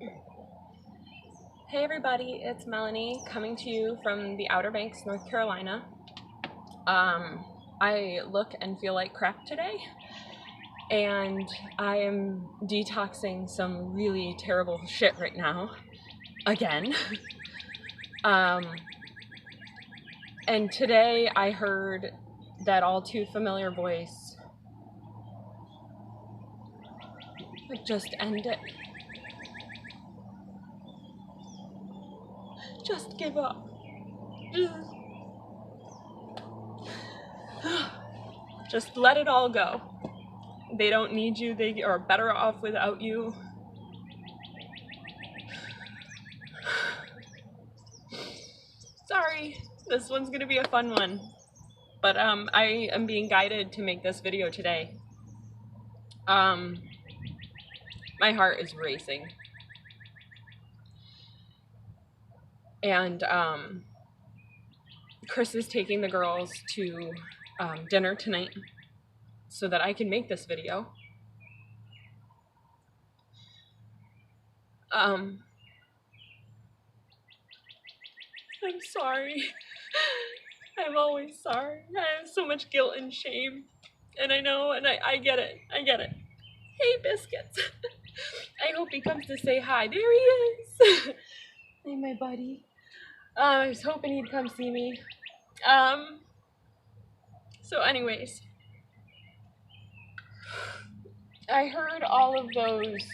Hey everybody, it's Melanie coming to you from the Outer Banks, North Carolina. I look and feel like crap today, and I am detoxing some really terrible shit right now, again. And today I heard that all too familiar voice, just end it. Just give up. Just let it all go. They don't need you. They are better off without you. Sorry, this one's gonna be a fun one. But I am being guided to make this video today. My heart is racing. And Chris is taking the girls to dinner tonight so that I can make this video. I'm sorry. I'm always sorry. I have so much guilt and shame. And I know, and I get it. I get it. Hey, Biscuits. I hope he comes to say hi. There he is. Hey, my buddy. I was hoping he'd come see me. So anyways, I heard all of those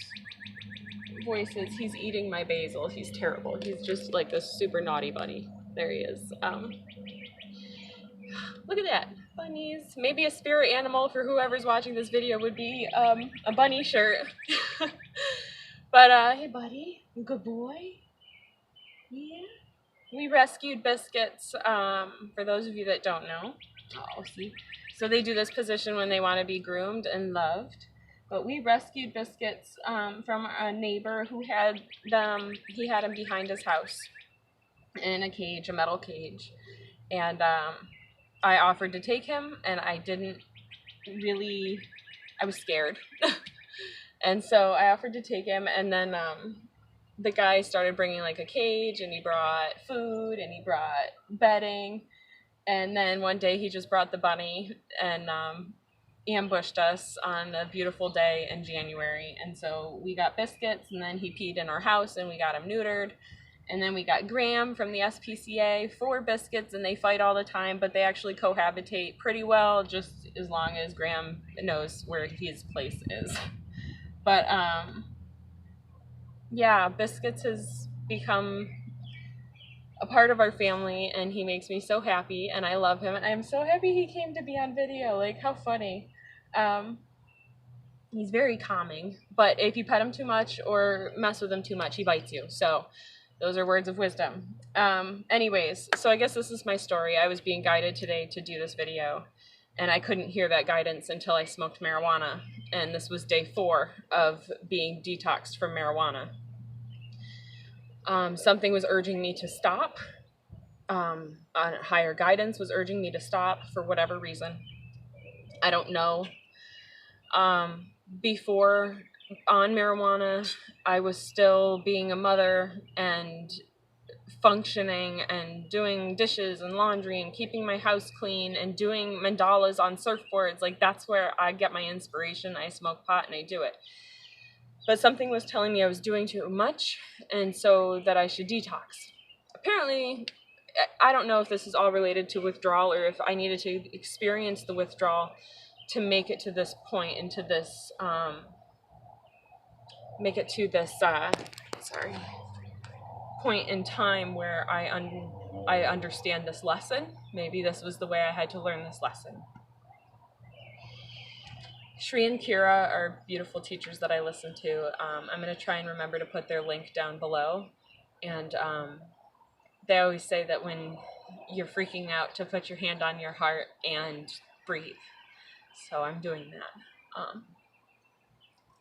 voices. He's eating my basil. He's terrible. He's just like a super naughty bunny. There he is. Look at that. Bunnies. Maybe a spirit animal for whoever's watching this video would be a bunny shirt. But hey buddy, good boy. Yeah. We rescued Biscuits, for those of you that don't know. Oh, see? So they do this position when they want to be groomed and loved. But we rescued Biscuits from a neighbor who had them, he had him behind his house in a cage, a metal cage. And I offered to take him, and I didn't really, I was scared. And so I offered to take him, and then the guy started bringing like a cage, and he brought food, and he brought bedding. And then one day he just brought the bunny and ambushed us on a beautiful day in January. And so we got Biscuits, and then he peed in our house, and we got him neutered. And then we got Graham from the SPCA for Biscuits, and they fight all the time, but they actually cohabitate pretty well, just as long as Graham knows where his place is. But yeah, Biscuits has become a part of our family, and he makes me so happy, and I love him, and I'm so happy he came to be on video. Like, how funny. He's very calming, but if you pet him too much or mess with him too much, he bites you. So those are words of wisdom. Anyways, so I guess this is my story. I was being guided today to do this video, and I couldn't hear that guidance until I smoked marijuana. And this was day 4 of being detoxed from marijuana. Something was urging me to stop. Higher guidance was urging me to stop for whatever reason. I don't know. Before on marijuana, I was still being a mother and functioning and doing dishes and laundry and keeping my house clean and doing mandalas on surfboards. Like, that's where I get my inspiration. I smoke pot and I do it. But something was telling me I was doing too much, and so that I should detox. Apparently, I don't know if this is all related to withdrawal or if I needed to experience the withdrawal to make it to this point, into this, point in time where I understand this lesson. Maybe this was the way I had to learn this lesson. Shri and Kira are beautiful teachers that I listen to. I'm going to try and remember to put their link down below. And they always say that when you're freaking out, to put your hand on your heart and breathe. So I'm doing that.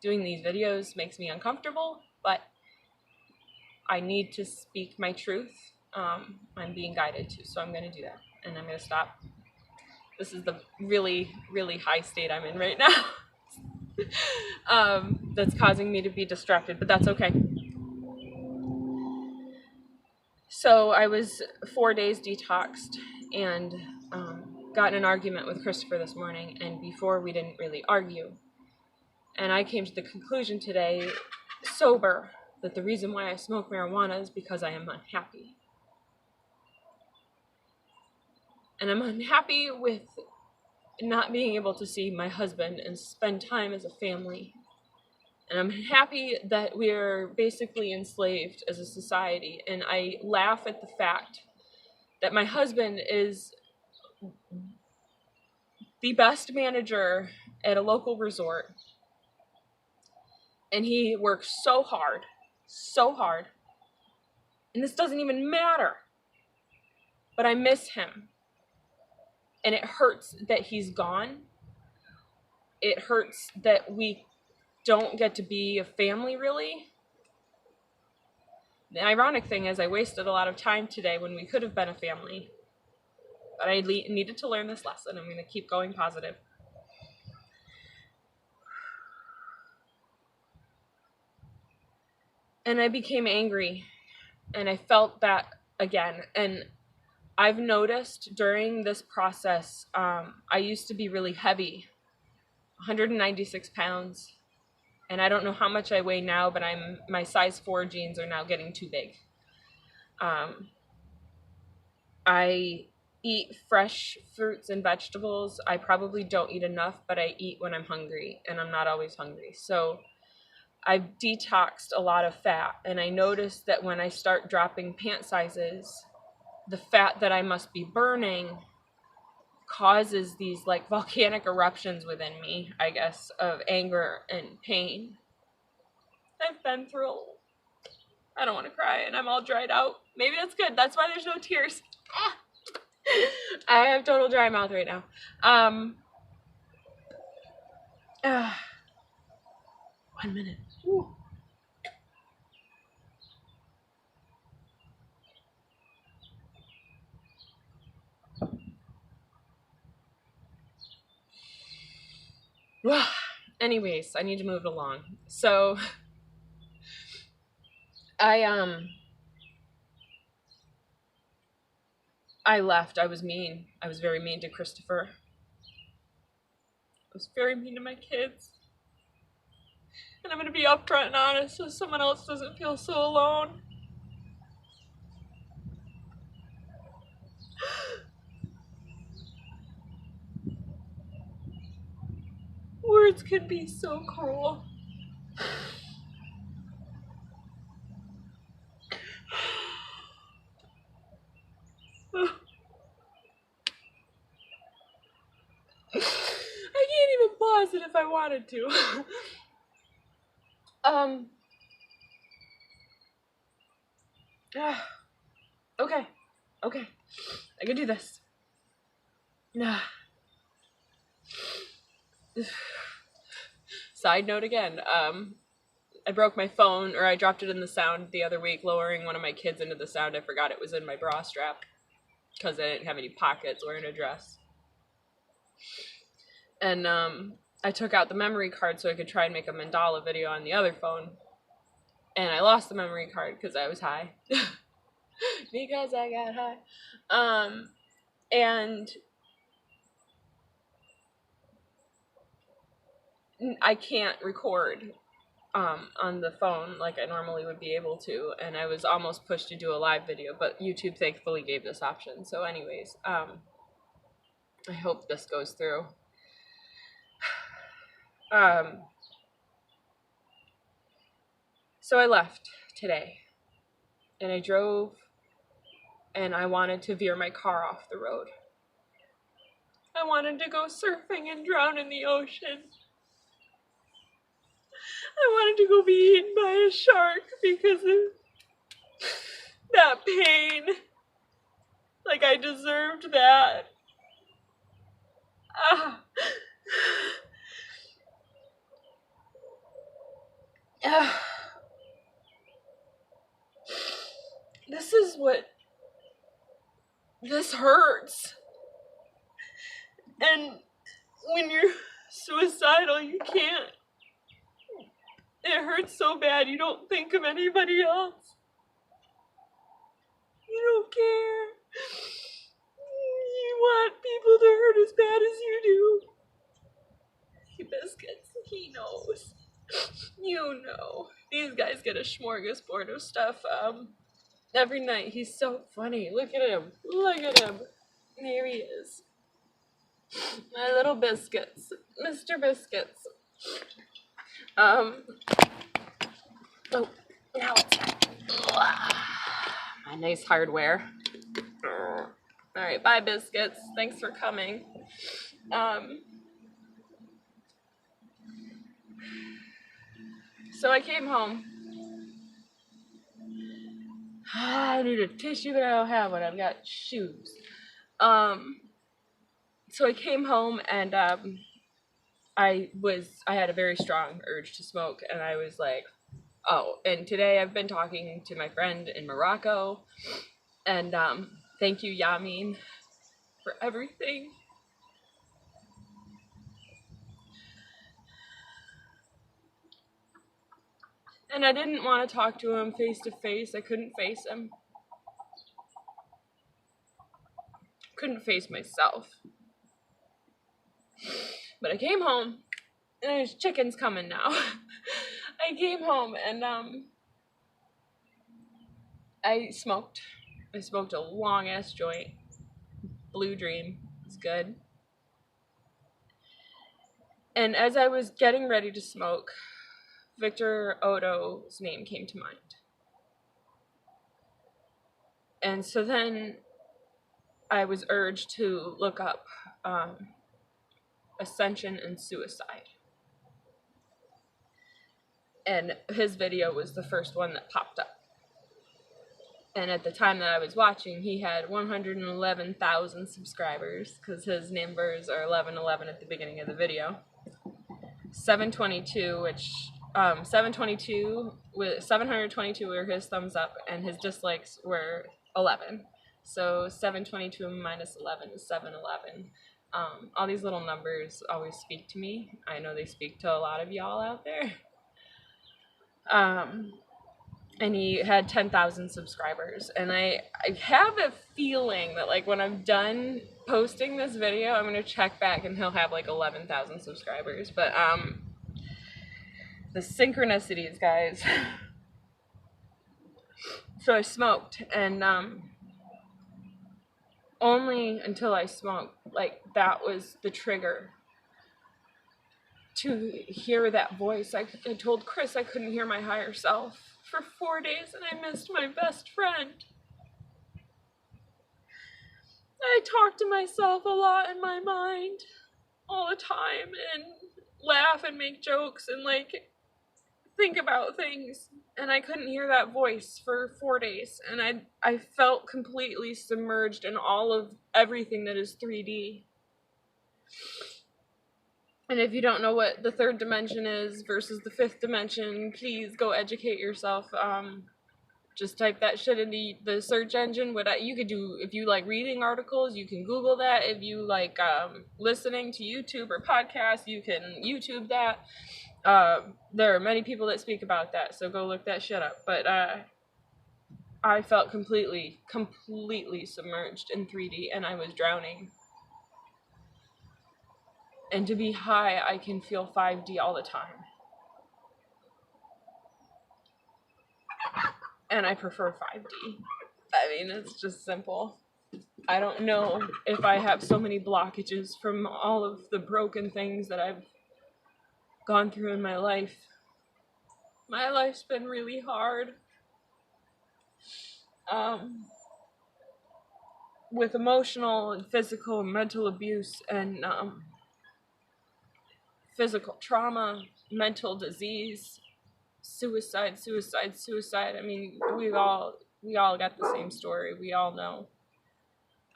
Doing these videos makes me uncomfortable, but I need to speak my truth. I'm being guided to, so I'm going to do that. And I'm going to stop. This is the really, really high state I'm in right now. That's causing me to be distracted, but that's okay. So I was 4 days detoxed and got in an argument with Christopher this morning, and before we didn't really argue. And I came to the conclusion today, sober, that the reason why I smoke marijuana is because I am unhappy. And I'm unhappy with not being able to see my husband and spend time as a family. And I'm happy that we're basically enslaved as a society. And I laugh at the fact that my husband is the best manager at a local resort. And he works so hard. And this doesn't even matter. But I miss him. And it hurts that he's gone. It hurts that we don't get to be a family, really. The ironic thing is I wasted a lot of time today when we could have been a family. But I needed to learn this lesson. I'm going to keep going positive. And I became angry. And I felt that again. And I've noticed during this process, I used to be really heavy. 196 pounds. And I don't know how much I weigh now, but my size 4 jeans are now getting too big. I eat fresh fruits and vegetables. I probably don't eat enough, but I eat when I'm hungry, and I'm not always hungry. So I've detoxed a lot of fat, and I noticed that when I start dropping pant sizes, the fat that I must be burning causes these like volcanic eruptions within me, I guess, of anger and pain. I've been through I don't want to cry, and I'm all dried out. Maybe that's good. That's why there's no tears. I have total dry mouth right now. 1 minute. Ooh. Anyways, I need to move it along. So I left. I was mean. I was very mean to Christopher. I was very mean to my kids. And I'm going to be upfront and honest so someone else doesn't feel so alone. Words can be so cruel. I can't even pause it if I wanted to. Okay. I can do this. Side note again, I broke my phone, or I dropped it in the sound the other week, lowering one of my kids into the sound. I forgot it was in my bra strap because I didn't have any pockets wearing a dress. And I took out the memory card so I could try and make a mandala video on the other phone. And I lost the memory card because I was high. Because I got high. And I can't record on the phone like I normally would be able to, and I was almost pushed to do a live video, but YouTube thankfully gave this option. So anyways, I hope this goes through. So I left today, and I drove, and I wanted to veer my car off the road. I wanted to go surfing and drown in the ocean. I wanted to go be eaten by a shark because of that pain. Like I deserved that. This is what... This hurts. And when you're suicidal, you can't. It hurts so bad you don't think of anybody else. don't care. You want people to hurt as bad as you do. Biscuits, he knows. You know. These guys get a smorgasbord of stuff every night. He's so funny. Look at him. Look at him. There he is. My little Biscuits. Mr. Biscuits. Oh, now it's my nice hardware. Alright, bye Biscuits. Thanks for coming. So I came home. I need a tissue, but I don't have one. I've got shoes. So I came home and I had a very strong urge to smoke, and I was like, oh, and today I've been talking to my friend in Morocco, and thank you, Yamin, for everything. And I didn't want to talk to him face to face. I couldn't face him. Couldn't face myself. But I came home, and there's chickens coming now. I came home, and I smoked. I smoked a long-ass joint. Blue Dream. It's good. And as I was getting ready to smoke, Victor Oddo's name came to mind. And so then I was urged to look up Ascension and suicide. And his video was the first one that popped up. And at the time that I was watching, he had 111,000 subscribers, because his numbers are 1111 at the beginning of the video. 722, which 722 were his thumbs up, and his dislikes were 11. So 722 minus 11 is 711. All these little numbers always speak to me. I know they speak to a lot of y'all out there. And he had 10,000 subscribers, and I have a feeling that, like, when I'm done posting this video, I'm gonna check back and he'll have like 11,000 subscribers. But the synchronicities, guys. So I smoked, and only until I smoked, like, that was the trigger to hear that voice. I told Chris I couldn't hear my higher self for 4 days, and I missed my best friend. I talk to myself a lot in my mind all the time, and laugh and make jokes and, like, think about things, and I couldn't hear that voice for 4 days, and I felt completely submerged in all of everything that is 3D. And if you don't know what the third dimension is versus the fifth dimension, please go educate yourself. Just type that shit into the search engine. You could do, if you like reading articles, you can Google that. If you like listening to YouTube or podcasts, you can YouTube that. There are many people that speak about that, so go look that shit up. But I felt completely submerged in 3D, and I was drowning. And to be high, I can feel 5D all the time. And I prefer 5D. I mean, it's just simple. I don't know if I have so many blockages from all of the broken things that I've gone through in my life. My life's been really hard. With emotional and physical and mental abuse and physical trauma, mental disease, suicide. I mean, we all got the same story. We all know.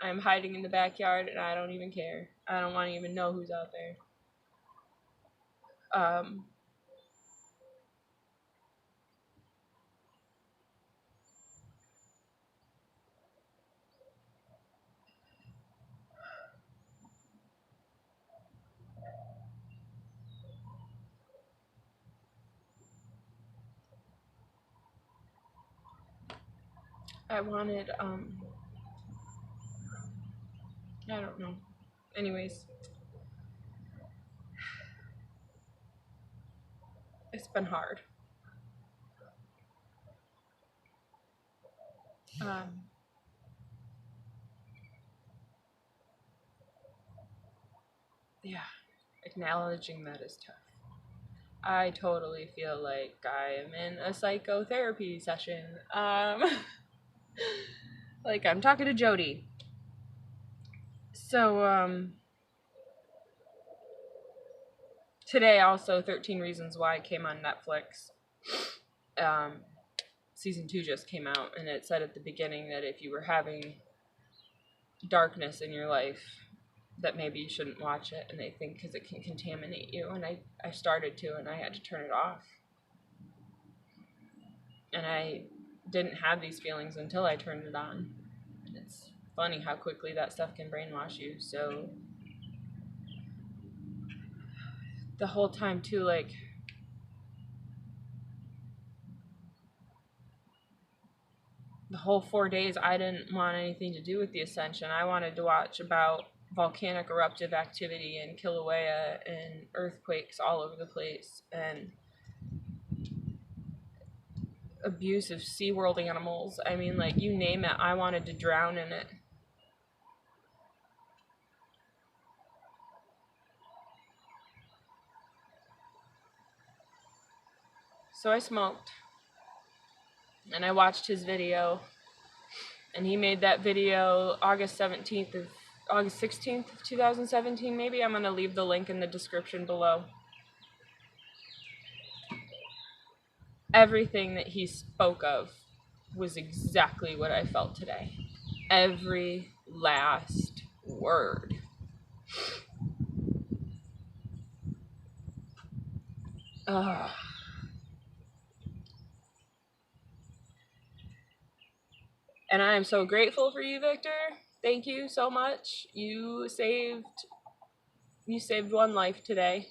I'm hiding in the backyard, and I don't even care. I don't want to even know who's out there. I wanted, I don't know. Anyways, it's been hard. Yeah, acknowledging that is tough. I totally feel like I am in a psychotherapy session. Like I'm talking to Jody. So, today also 13 Reasons Why came on Netflix. Season 2 just came out, and it said at the beginning that if you were having darkness in your life, that maybe you shouldn't watch it, and they think because it can contaminate you. And I started to, and I had to turn it off. And I didn't have these feelings until I turned it on. And it's funny how quickly that stuff can brainwash you. So the whole time too, like, the whole 4 days I didn't want anything to do with the Ascension. I wanted to watch about volcanic eruptive activity in Kilauea and earthquakes all over the place and abuse of SeaWorld animals. I mean, like, you name it, I wanted to drown in it. So I smoked, and I watched his video, and he made that video August 16th of 2017, maybe. I'm going to leave the link in the description below. Everything that he spoke of was exactly what I felt today. Every last word. Ugh. And I am so grateful for you, Victor. Thank you so much. You saved one life today.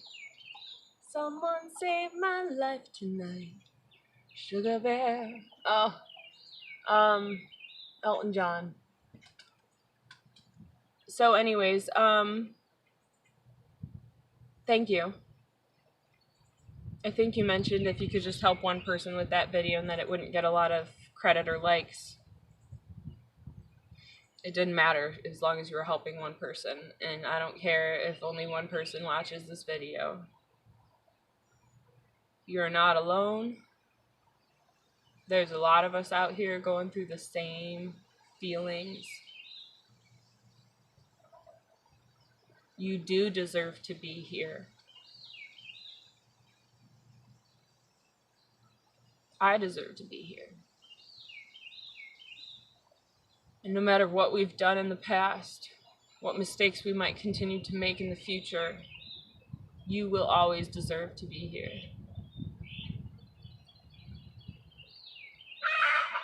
Someone saved my life tonight. Sugar Bear. Oh, Elton John. So anyways, thank you. I think you mentioned if you could just help one person with that video and that it wouldn't get a lot of credit or likes. It didn't matter as long as you were helping one person, and I don't care if only one person watches this video. You're not alone. There's a lot of us out here going through the same feelings. You do deserve to be here. I deserve to be here. And no matter what we've done in the past, what mistakes we might continue to make in the future, you will always deserve to be here.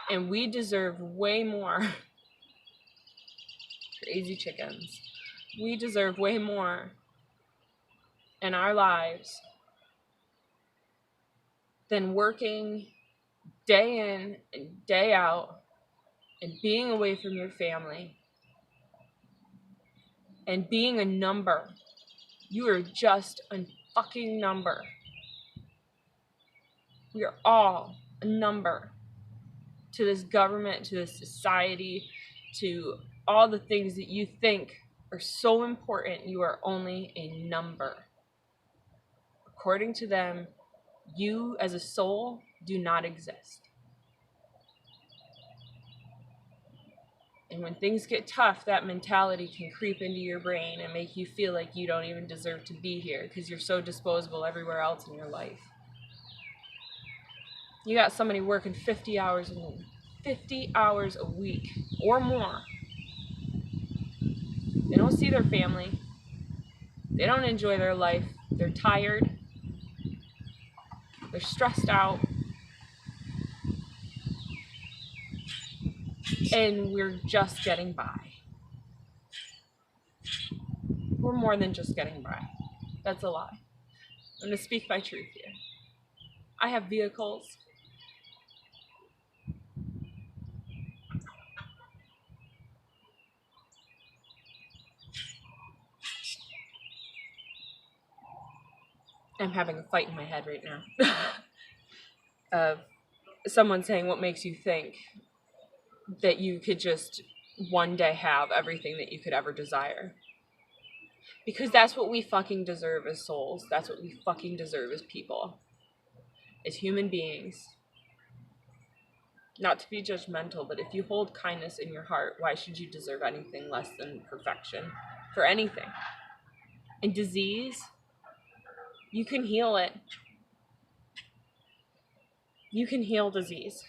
And we deserve way more. Crazy chickens. We deserve way more in our lives than working day in and day out and being away from your family and being a number. You are just a fucking number. We are all a number to this government, to this society, to all the things that you think are so important. You are only a number. According to them, you as a soul do not exist. And when things get tough, that mentality can creep into your brain and make you feel like you don't even deserve to be here because you're so disposable everywhere else in your life. You got somebody working 50 hours a week or more. They don't see their family. They don't enjoy their life. They're tired. They're stressed out. And we're just getting by. We're more than just getting by. That's a lie. I'm going to speak my truth here. I have vehicles. I'm having a fight in my head right now. Of someone saying, what makes you think that you could just one day have everything that you could ever desire? Because that's what we fucking deserve as souls. That's what we fucking deserve as people. As human beings. Not to be judgmental, but if you hold kindness in your heart, why should you deserve anything less than perfection? For anything. And disease, you can heal it. You can heal disease.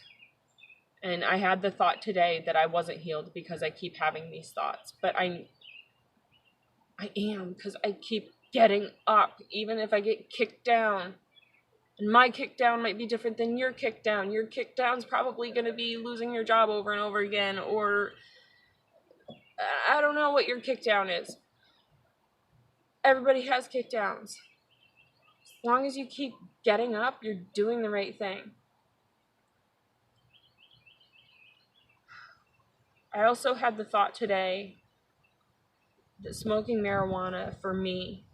And I had the thought today that I wasn't healed because I keep having these thoughts. But I am, because I keep getting up, even if I get kicked down. And my kick down might be different than your kick down. Your kick down's probably going to be losing your job over and over again, or I don't know what your kick down is. Everybody has kick downs. As long as you keep getting up, you're doing the right thing. I also had the thought today that smoking marijuana for me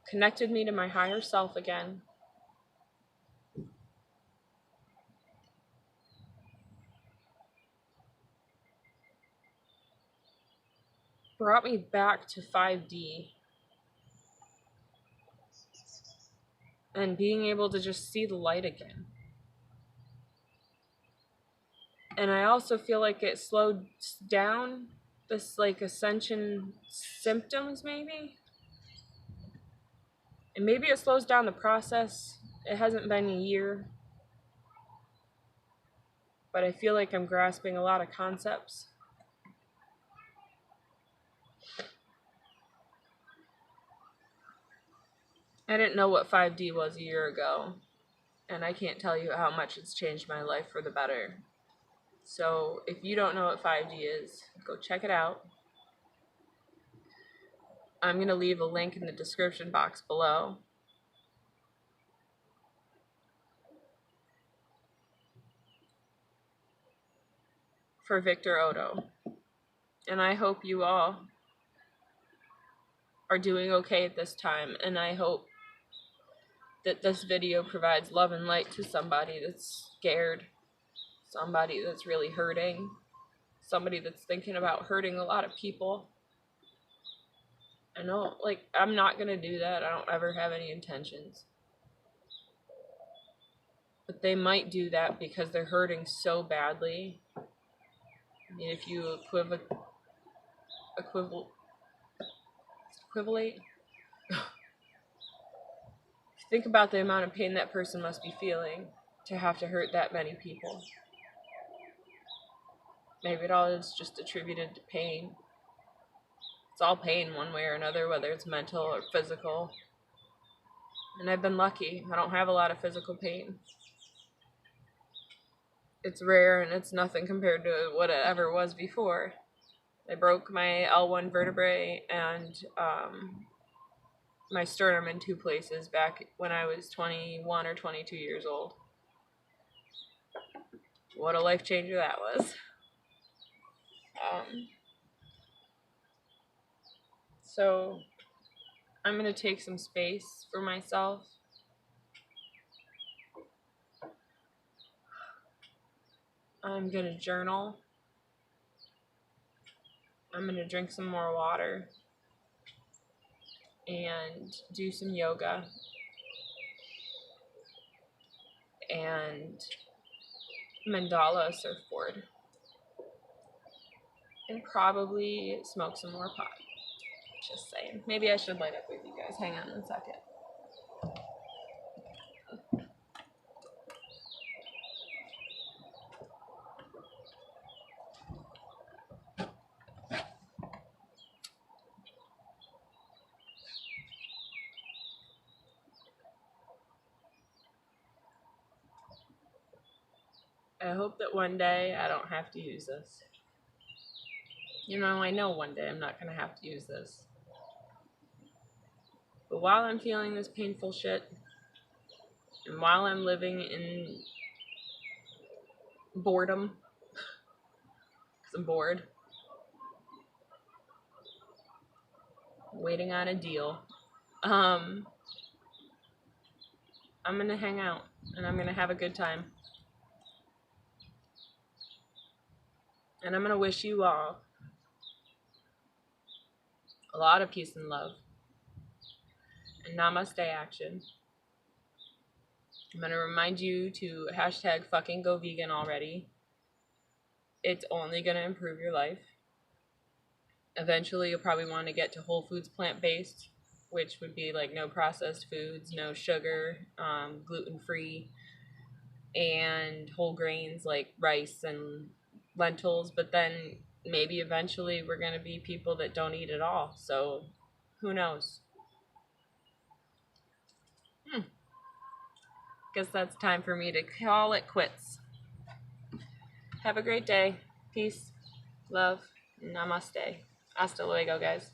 connected me to my higher self again. Brought me back to 5D. And being able to just see the light again. And I also feel like it slowed down this like Ascension symptoms maybe. And maybe it slows down the process. It hasn't been a year. But I feel like I'm grasping a lot of concepts. I didn't know what 5D was a year ago. And I can't tell you how much it's changed my life for the better. So if you don't know what 5D is, go check it out. I'm going to leave a link in the description box below. For Victor Oddo. And I hope you all are doing okay at this time. And I hope that this video provides love and light to somebody that's scared. Somebody that's really hurting. Somebody that's thinking about hurting a lot of people. I know, like, I'm not going to do that. I don't ever have any intentions. But they might do that because they're hurting so badly. I mean, if you equivalate? Think about the amount of pain that person must be feeling to have to hurt that many people. Maybe it all is just attributed to pain. It's all pain one way or another, whether it's mental or physical. And I've been lucky. I don't have a lot of physical pain. It's rare and it's nothing compared to what it ever was before. I broke my L1 vertebrae and my sternum in 2 places back when I was 21 or 22 years old. What a life changer that was. So I'm going to take some space for myself. I'm going to journal. I'm going to drink some more water. And do some yoga. And mandala a surfboard. And probably smoke some more pot. Just saying. Maybe I should light up with you guys. Hang on 1 second. I hope that one day I don't have to use this. You know, I know one day I'm not going to have to use this. But while I'm feeling this painful shit, and while I'm living in boredom, because I'm bored, waiting on a deal. I'm gonna hang out and I'm gonna have a good time. And I'm gonna wish you all a lot of peace and love and namaste action. I'm gonna remind you to hashtag fucking go vegan already. It's only gonna improve your life. Eventually you'll probably want to get to whole foods plant-based, which would be like no processed foods, no sugar, gluten-free, and whole grains like rice and lentils. But then maybe eventually we're going to be people that don't eat at all, so who knows. Guess that's time for me to call it quits. Have a great day. Peace, love, namaste. Hasta luego, guys.